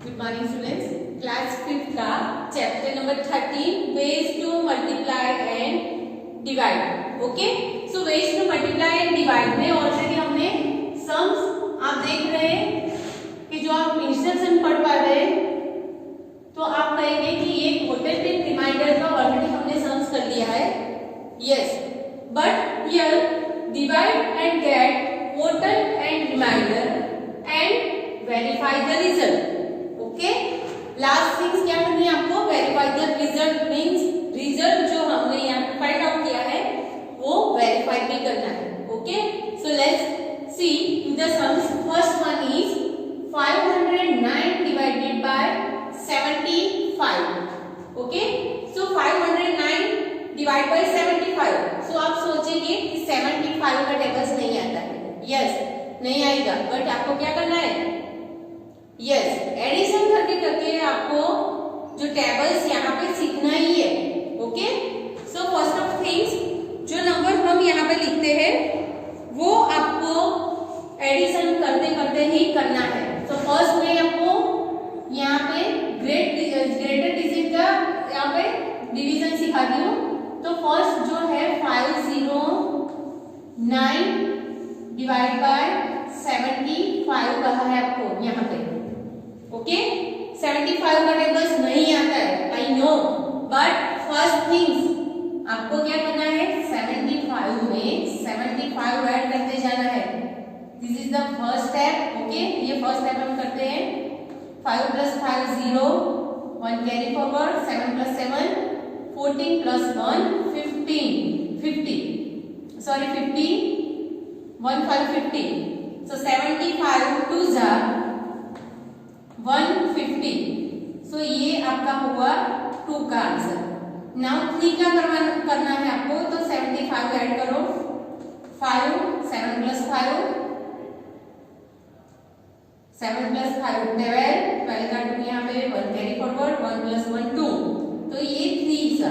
Good morning students, class 5 का chapter number 13 ways to multiply and divide. Okay, so ways to multiply and divide में already हमने sums आप देख रहे हैं कि जो आप इंस्ट्रक्शन पढ़ पा रहे हैं तो आप कहेंगे कि ये टोटल विद रिमाइंडर का ऑलरेडी हमने सम्स कर लिया है। Yes, but here divide and get total and reminder and verify the result. Okay, last things क्या करनी है आपको? Verify the result means result जो हमने यहाँ पे फाइंड आउट किया है वो वेरीफाई भी करना है। Okay, so let's see the sums. First one is 509 divided by 75। Okay, so 509 divide by 75। सो आप सोचेंगे कि 75 का टेबल्स नहीं आता है। यस, नहीं आएगा, बट आपको क्या करना है? यस, एडिशन करके करके आपको जो टेबल्स यहाँ पे सीखना ही है। Okay, so first of things जो नंबर हम यहाँ पे लिखते हैं वो आपको एडिशन करते करते ही करना है। तो फर्स्ट में आपको यहाँ पे ग्रेटर डिजिट का यहाँ पे डिवीजन सिखाती हूँ। तो फर्स्ट जो है 509 डिवाइड बाय 75 कहा है आपको यहाँ पे। ओके, 75 का टेबल्स नहीं आता है, I know, but first things आपको क्या करना है? 75 में 75 ऐड करते जाना है। This is the first step. Okay, ये फर्स्ट स्टेप हम करते हैं। 5 + 5 0, 1 carry forward, 7 + 7 14 + 1 15, 1 5 50। So 75 2s are 150। सो ये आपका हुआ 2 का आंसर। नाउ 3 का करना है आपको, तो 75 ऐड करो, 5 7 + 5 7 + 5 12 का 2 यहाँ पे 1 कैरी फॉरवर्ड, 1 + 1 2। तो ये 3 सा।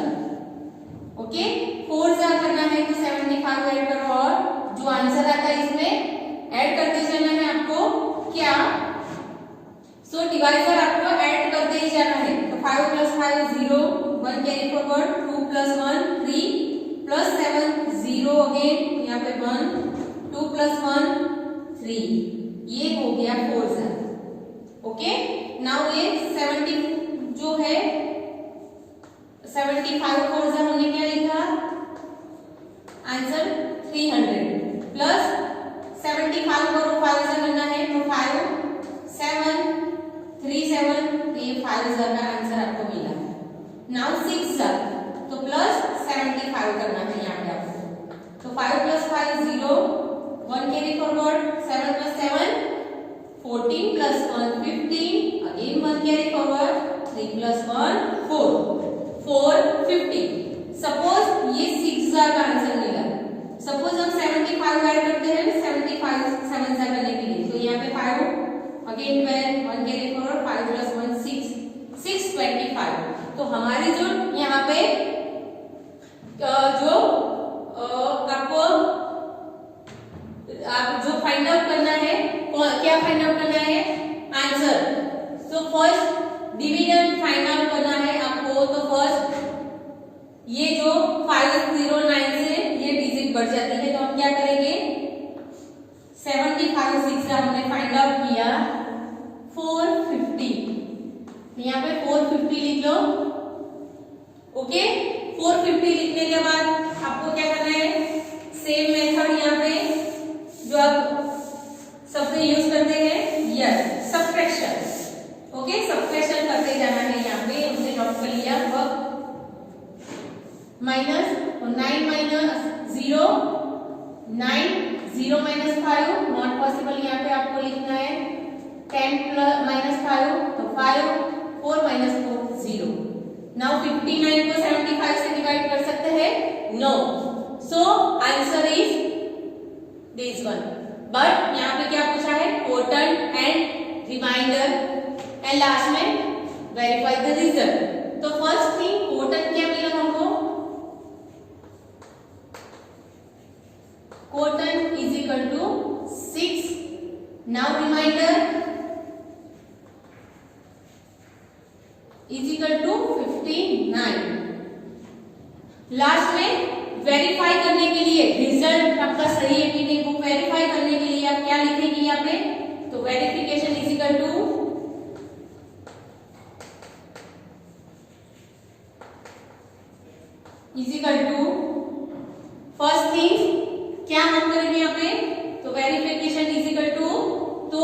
ओके, 4 सा करना है तो 75 ऐड करो और जो आंसर आता है इसमें ऐड करते जाना है आपको। क्या? सो डिवाइजर आपको ऐड करते ही जाना है। तो 5 + 5 0, 1 कैरी फॉरवर्ड, 2 + 1 3 + 7 0 अगेन यहाँ पे 1, 2 + 1 3। ये हो गया 4 सा। ओके, नाउ ये 70 जो है 75 4 सा हमने क्या लिखा? आंसर 300 प्लस 75 करो 5 सा करना है तो 5 7 3 7, ये 5 सा का आंसर आपको मिला। नाउ 6 सा तो प्लस 75 करना है यहाँ पे आपको। तो 5 + 5 0, 1 carry forward, 7 + 7 14 + 1 15 again 1 carry forward, 3 + 1 4 50। Suppose ये 6 सा का आंसर मिला। सपोज हम 75 ऐड करते हैं 75 7 सा करने के लिए, तो यहाँ पे 5 अगेन 12 1 कैरी फॉरवर्ड, 5 + 1 6 625। तो हमारी जो यहाँ पे जो आपको आप जो फाइंड आउट करना है, क्या फाइंड आउट करना है? Answer. So first division find out करना है आपको। तो फर्स्ट ये जो 509 से ये डिजिट बढ़ जाती है, तो हम क्या करेंगे? 75 6 का हमने फाइंड आउट किया 450। यहाँ पे 450 लिख लो। ओके, 450 लिखने के बाद आपको क्या करना है? सेम मेथड यहाँ पे जो आप सबसे यूज करते हैं, यस, सब्ट्रैक्शन। ओके, सब्ट्रैक्शन करते जाना है। यहाँ पे हमने नोट कर लिया वर्क माइनस 9 - 0 9 0 - 5 नॉट पॉसिबल। यहाँ पे आपको लिखना है 10 - 5 तो 5 4 - 4 0। नाउ 59 को 75 से डिवाइड कर सकते हैं? No, so answer is this one. But यहाँ पे क्या पूछा है? Total and reminder and last में वेरीफाई द रिजल्ट। तो फर्स्ट थिंग टोटल क्या मिला हमको? Quotient is equal to 6. Now reminder is equal to 59। Last में वेरीफाई करने के लिए रिजल्ट आपका सही है कि नहीं वो वेरीफाई करने के लिए आप क्या लिखेंगे यहाँ पे, तो verification is equal to first thing क्या हम करेंगे यहाँ पे, तो वेरिफिकेशन इज इक्वल टू, तो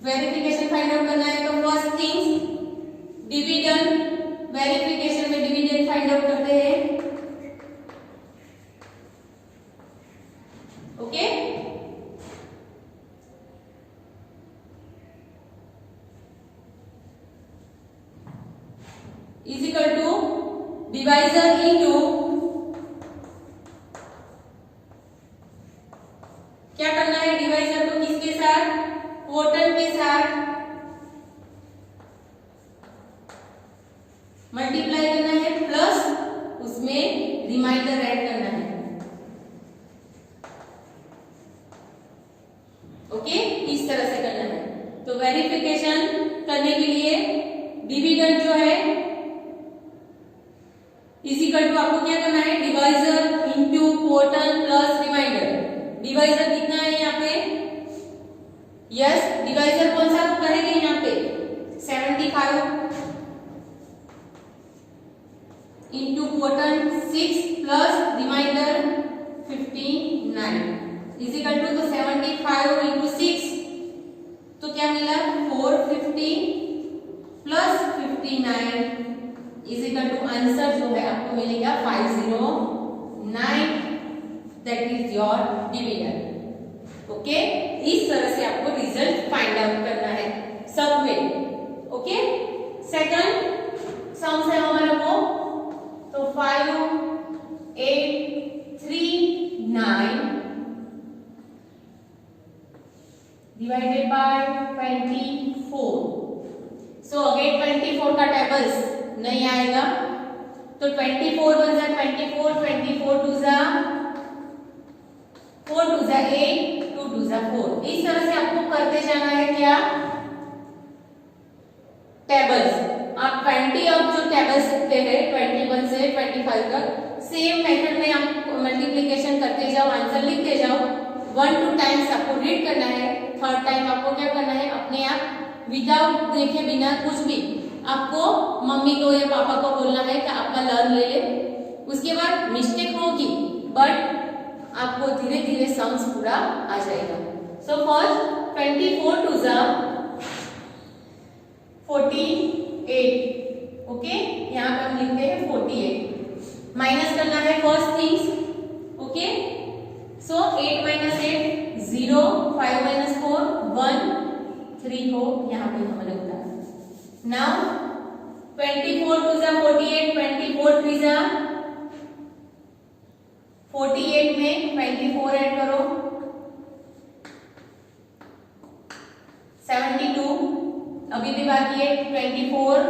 वेरिफिकेशन फाइंड आउट करना है तो फर्स्ट थिंग डिविजन, वेरिफिकेशन में डिविजन फाइंड आउट करते हैं। Okay is equal to divisor into, क्या करना है डिवाइजर को किसके साथ, क्वोटन के साथ मल्टीप्लाई करना है प्लस उसमें रिमाइंडर ऐड करना है। ओके इस तरह से करना है। तो वेरिफिकेशन करने के लिए डिविडेंड जो है इज इक्वल टू आपको क्या करना है, divisor into quotient plus remainder. Divisor कितना है यहाँ पे, यस डिवाइजर कौन सा करेंगे यहाँ पे 75 into quotient 6 plus remainder 59 is equal to, तो 75 इंटू 6 तो क्या मिला 450 plus 59 is equal to answer जो है आपको मिलेगा 509, that is your division. Okay इस तरह से आपको रिजल्ट फाइंड आउट करना है सब में। ओके सेकंड सम से हमारा वो, तो 5 8 3 9 डिवाइडेड बाय 24। सो अगेन 24 का टेबल्स नहीं आएगा तो 24 बन जाए 24 24 टू जा 4 टू जा 8 2 टू जा 4। इस तरह से आपको करते जाना है क्या, टेबल्स। आप 20 अब जो टेबल्स लिखते हैं 21 से 25 तक सेम मेथड में आप मल्टीप्लिकेशन करते जाओ, आंसर लिखते जाओ। 1 2 टाइम्स आपको रीड करना है, थर्ड टाइम आपको क्या करना है अपने आप विदाउट देखे बिना कुछ भी आपको मम्मी को या पापा को बोलना है कि आपका लर्न ले ले। उसके बाद मिस्टेक होगी बट आपको धीरे धीरे सम्स पूरा आ जाएगा। सो फर्स्ट 24 टू जा 48। ओके यहाँ पे हम लिखते हैं 48, माइनस करना है first things. Okay so 8 minus 8 0, 5 minus 4 1, 3 को यहाँ पे हमें लगता है। नाउ 24 टू जा 48, 24 3 जा 48 में 24 ऐड करो 72, अभी भी बाकी है 24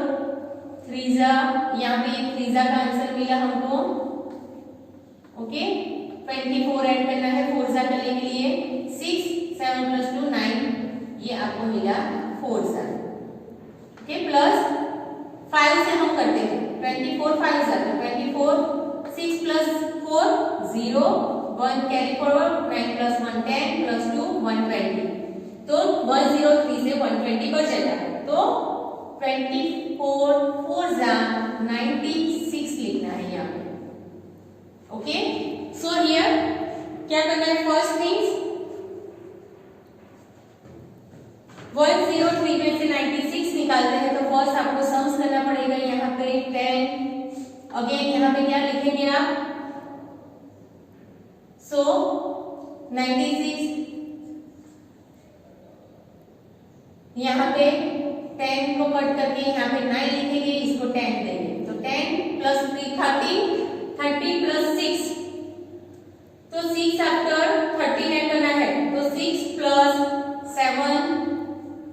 3 जा, यहाँ पे 3 जा का आंसर मिला हमको। ओके 24 ऐड करना है 4 जा करने के लिए 6 7 प्लस 2 9, ये आपको मिला 4 जा। ओके प्लस 5 से हम करते हैं 24 5 जा 24 6 plus 4 0 1 carry forward 9 plus 1 10 plus 2 120, तो 103 से 120 बचेगा तो 24 4 जा 96 लिखना है यहाँ पे। ओके सो हियर क्या करना है, फर्स्ट थिंग्स 103 में से 96 निकालते हैं तो फर्स्ट आपको सम्स करना पड़ेगा यहाँ पे 10। अगेन यहाँ पे क्या लिखेंगे आप, सो 96 यहाँ पे 10 को कट करके यहाँ पे 9 लिखेंगे, इसको 10 देंगे तो 10 प्लस 3 30 30 प्लस 6, तो 6 आफ्टर 30 ऐड करना है तो 6 प्लस 7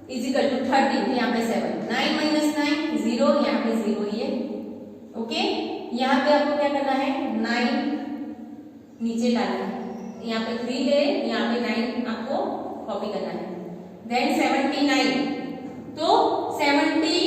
इज इक्वल टू 30, यहाँ पे 7 9 माइनस 9 0, यहाँ पे 0 ही है। ओके यहाँ पे आपको क्या करना है 9 नीचे लाना है, यहाँ पे 3 है यहाँ पे 9 आपको कॉपी करना है। देन 79, तो 74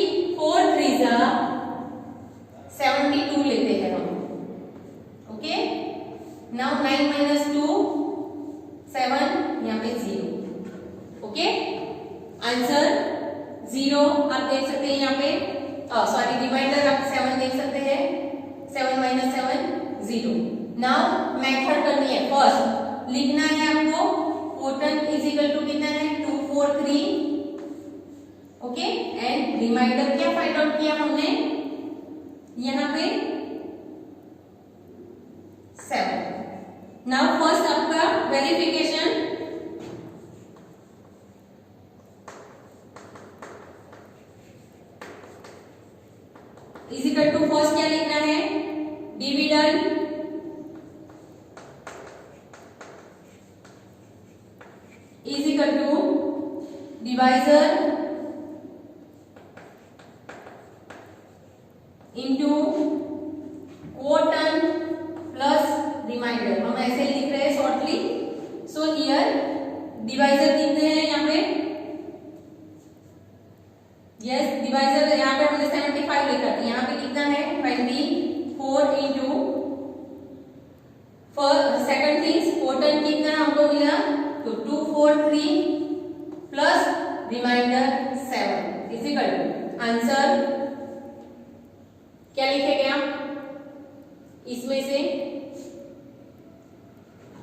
0 आप देख सकते हैं यहाँ पे, सॉरी रिमाइंडर आप 7 देख सकते हैं, 7 माइनस 7 0। नाउ मेथड करनी है, फर्स्ट लिखना है आपको क्वोटन इज इक्वल टू कितना है 2 4 3, ओके, एंड रिमाइंडर क्या फाइंड आउट किया हमने यहाँ पे 7। नाउ फर्स्ट आपका verification, is equal to first क्या लिखना है dividend is equal to divisor into quotient plus remainder. हम ऐसे लिख रहे हैं शॉर्टली। सो हियर डिवाइजर कितने हैं यहाँ पे, यस डिवाइजर यहाँ पे हमने 75 लिखा था, यहाँ पे कितना है 24 इंटू सेकंड थिंग्स क्वोटन कितना हमको मिला तो 2 4 3 plus reminder 7 is equal to answer क्या लिखेंगे आप इसमें से,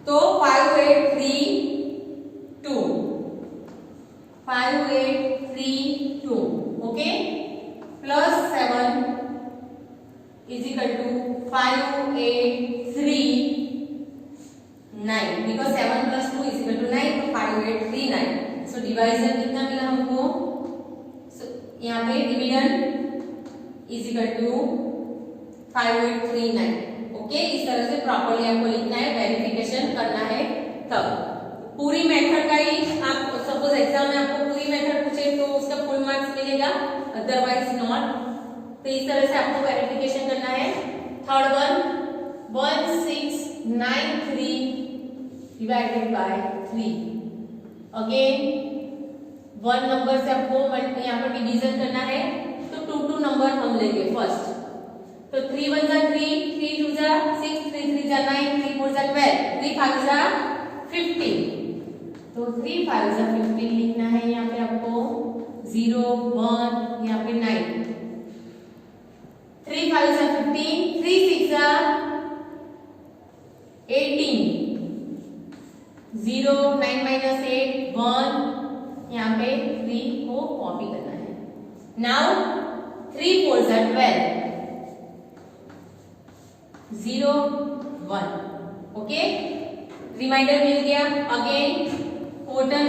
तो 5 8 3 2 5 8 3 2 okay plus 7 is equal to 5 8 3 9 because 7 plus 2 is equal to 9, तो 5 8 3 9। सो डिवाइजर कितना मिला हमको, यहाँ पे dividend is equal to 5 8 3 9, okay. इस तरह से प्रॉपर्ली आपको लिखना है, वेरिफिकेशन करना है तब। पूरी मेथड का ही आप सपोज एग्जाम में आपको पूरी मेथड पूछे तो उसका फुल मार्क्स मिलेगा, अदरवाइज नॉट। तो इस तरह से आपको वेरिफिकेशन करना है। Third one 1693 divided by 3, again 1 number से आपको यहाँ पर डिवीजन करना है, तो 2 2 नंबर हम लेंगे फर्स्ट। तो 3 1 जा 3 3 2 जा 6 3 3 जा 9 3 4 जा 12 3 5 जा 15, तो 3 5 जा 15 लिखना है यहाँ पे आपको 0 1 यहाँ पे 9, 3 5 जा 15 3 6 जा 18 0 9 माइनस 8 1, यहाँ पे 3 को कॉपी करना है। नाउ 3 4 जा 12 0 1, ओके, रिमाइंडर मिल गया। Again quotient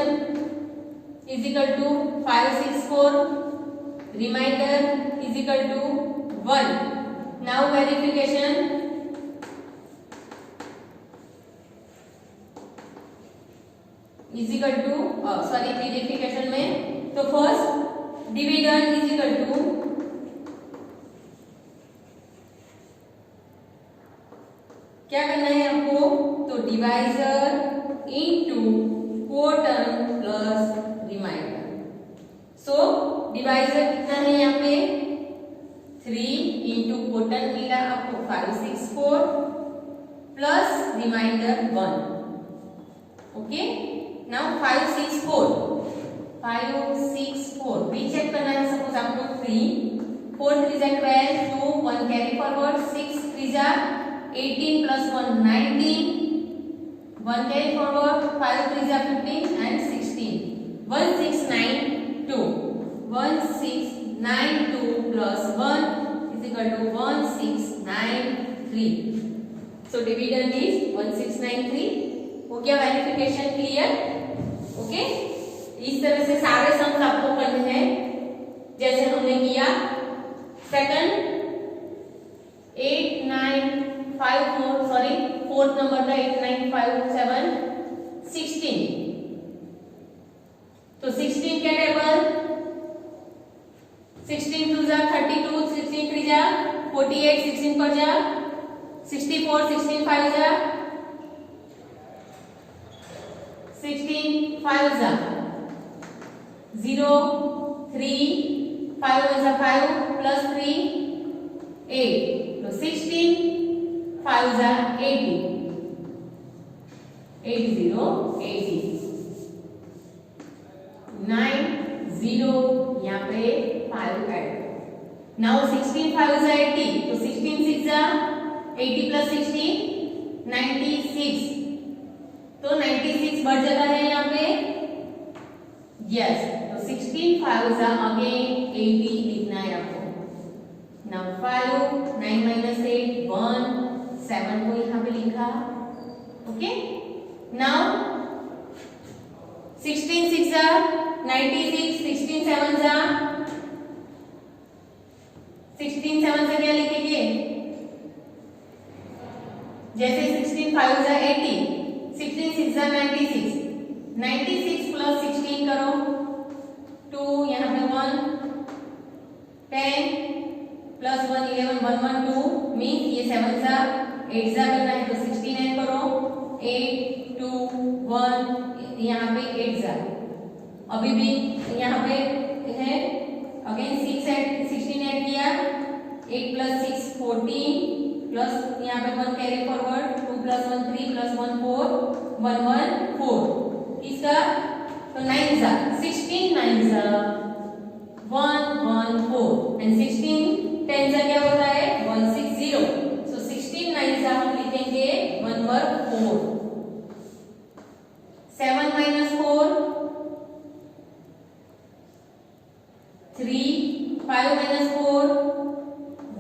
is equal to 5 6 4, remainder is equal to 1। Now verification, is equal to sorry verification में तो first dividend is equal to क्या करना है आपको, तो divisor into quotient plus remainder. So divisor कितना है यहाँ पे 3 इंटू क्वोटन मिला आपको 5 6 4 प्लस रिमाइंडर 1, ओके। नाउ 5 6 4 भी चेक करना है, सपोज आपको 3 4 3 जा 12 2 1 कैरी फॉरवर्ड 6 3 जा 18 plus 1 19 1 carry forward 5 3 जा 15 and 16 1 6 9 2 1 6 9 2 plus 1 is equal to 1 6 9 3। so dividend is 1693। हो गया वेरिफिकेशन क्लियर, ओके। इस तरह से सारे सम्स आपको करने हैं जैसे हमने किया। सेकंड 8 9 5 4 सॉरी फोर्थ नंबर था 8 9 5 7 16, तो 16 क्या टेबल 16 2 जा 32 16 3 जा 48 16 4 जा 64 16 5 जा 16 5 जा 0 3 5 1 जा 5 प्लस 3 8, तो 16 5 जा 80 80 80 9 0, यहाँ पे 5 ऐड। नाउ 16 5 is 80, तो 16 6 80 प्लस 16 96, तो 96 बढ़ जाता है यहाँ पे, यस। तो 16 5 is अगेन 80 लिखना है आपको। नाउ 5 9 minus 8 1 7 को यहाँ पे लिखा, ओके। नाउ 16 6 96, 16 7 16 7 से क्या लिखेंगे, जैसे 16 5 80, 16 6 96, 96 प्लस 16 करो 2, यहाँ पे 1 10 प्लस 1 11 1 1 2 मीन्स ये 7 8 करना है, तो 16 ऐड करो 8 2 1, यहाँ पे 8 अभी भी यहाँ पे है, अगेन 16 ऐड किया, 8 प्लस 6 14 प्लस यहाँ पे 1 कैरी फॉरवर्ड, 2 प्लस 1 3 प्लस 1 4 1 1 4, इसका तो 9 16 9 1 1 4 एंड 16 10 क्या होता है 160, सो 16 9 हम लिखेंगे 1 वर्ग 4, 7 minus 4 3, 5 minus 4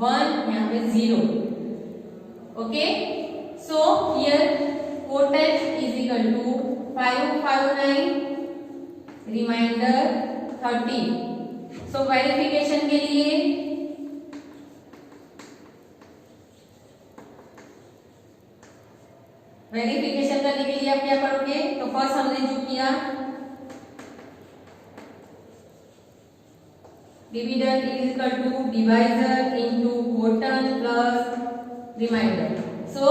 1, यहाँ पे 0, okay. So here total is equal to 5 5 9 reminder 13। So verification के लिए वेरिफिकेशन करने के लिए आप क्या करोगे, तो फर्स्ट हमने जो किया dividend is equal to divisor into quotient plus remainder. So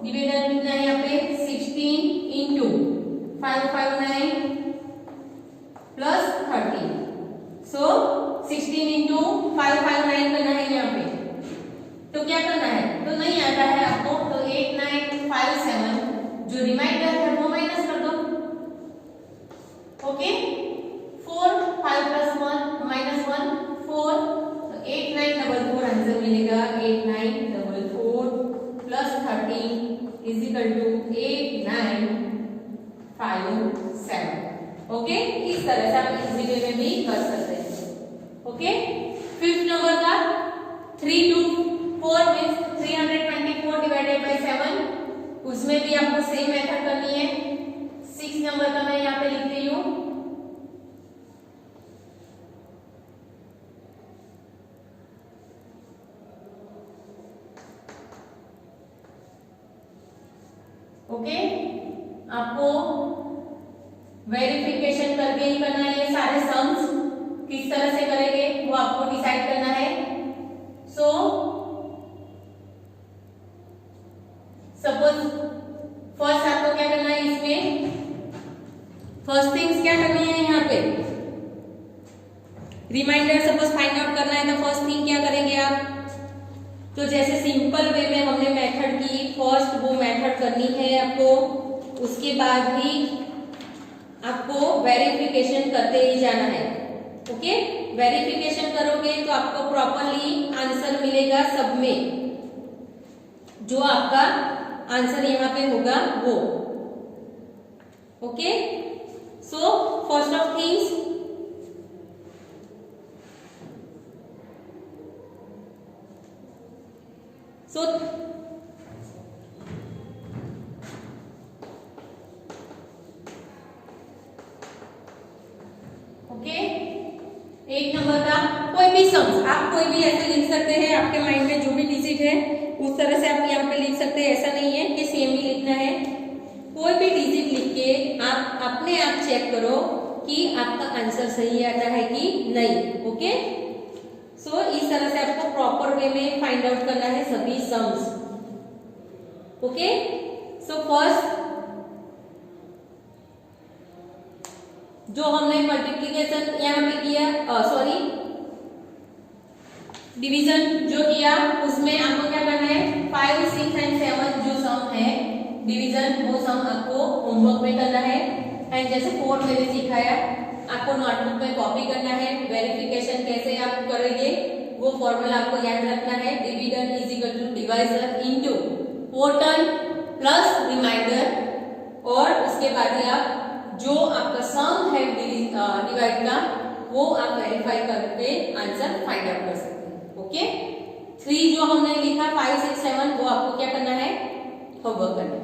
dividend कितना है यहाँ पे 16 इनटू 559 प्लस 13, सो 16 इंटू 559 करना है यहाँ पे, तो क्या करना है, तो नहीं आता है आपको, तो 8957 जो रिमाइंडर है वो माइनस कर दो, ओके। 4 5 प्लस 1 माइनस 1 4, तो 8944 आंसर मिलेगा 8944 plus 13 is equal to 8957, okay. इस तरह से आप इजी वे में भी कर सकते हैं, ओके। फिफ्थ नंबर का 3 to 4 मींस 324 डिवाइडेड बाय 7, उसमें भी आपको सेम मेथड करनी है। 6 नंबर का मैं यहाँ पे लिख रही हूँ, ओके। आपको वेरिफिकेशन करके ही करना है, ये सारे सम्स किस तरह से करेंगे वो आपको डिसाइड करना है। सो सपोज फर्स्ट आपको क्या करना है, इसमें फर्स्ट थिंग्स क्या करनी है, यहाँ पे रिमाइंडर सपोज फाइंड आउट करना है, तो फर्स्ट थिंग क्या करेंगे आप, तो जैसे सिंपल वे में हमने मेथड की, फर्स्ट वो मेथड करनी है आपको, उसके बाद ही आपको वेरिफिकेशन करते ही जाना है, ओके। वेरिफिकेशन करोगे तो आपको प्रॉपरली आंसर मिलेगा सब में, जो आपका आंसर यहाँ पे होगा वो, okay. So first of things so okay. एक नंबर का कोई भी सम्स आप कोई भी ऐसे लिख सकते हैं, आपके माइंड में जो भी डिजिट है उस तरह से आप यहाँ पे लिख सकते हैं, ऐसा नहीं है कि सेम ही लिखना है। कोई भी डिजिट लिख के आप अपने आप चेक करो कि आपका आंसर सही आता है कि नहीं, ओके। सो इस तरह से आपको प्रॉपर वे में फाइंड आउट करना है सभी सम्स, ओके। सो फर्स्ट जो हमने मल्टीप्लिकेशन यहाँ पे किया, सॉरी डिवीजन जो किया, उसमें आपको क्या करना है 5 6 एंड 7 जो सम है डिवीजन, वो सम आपको होमवर्क में करना है। एंड जैसे 4 मैंने सिखाया आपको नोटबुक में कॉपी करना है। वेरिफिकेशन कैसे आप करेंगे वो फॉर्मूला आपको याद रखना है। Division is equal to divisor into total plus reminder, और उसके बाद ही आप जो आपका सम है डिवाइड का वो आप वेरीफाई करके आंसर फाइंड आउट कर सकते हैं। ओके, 3 जो हमने लिखा 5 6 7 वो आपको क्या करना है, होमवर्क करना है।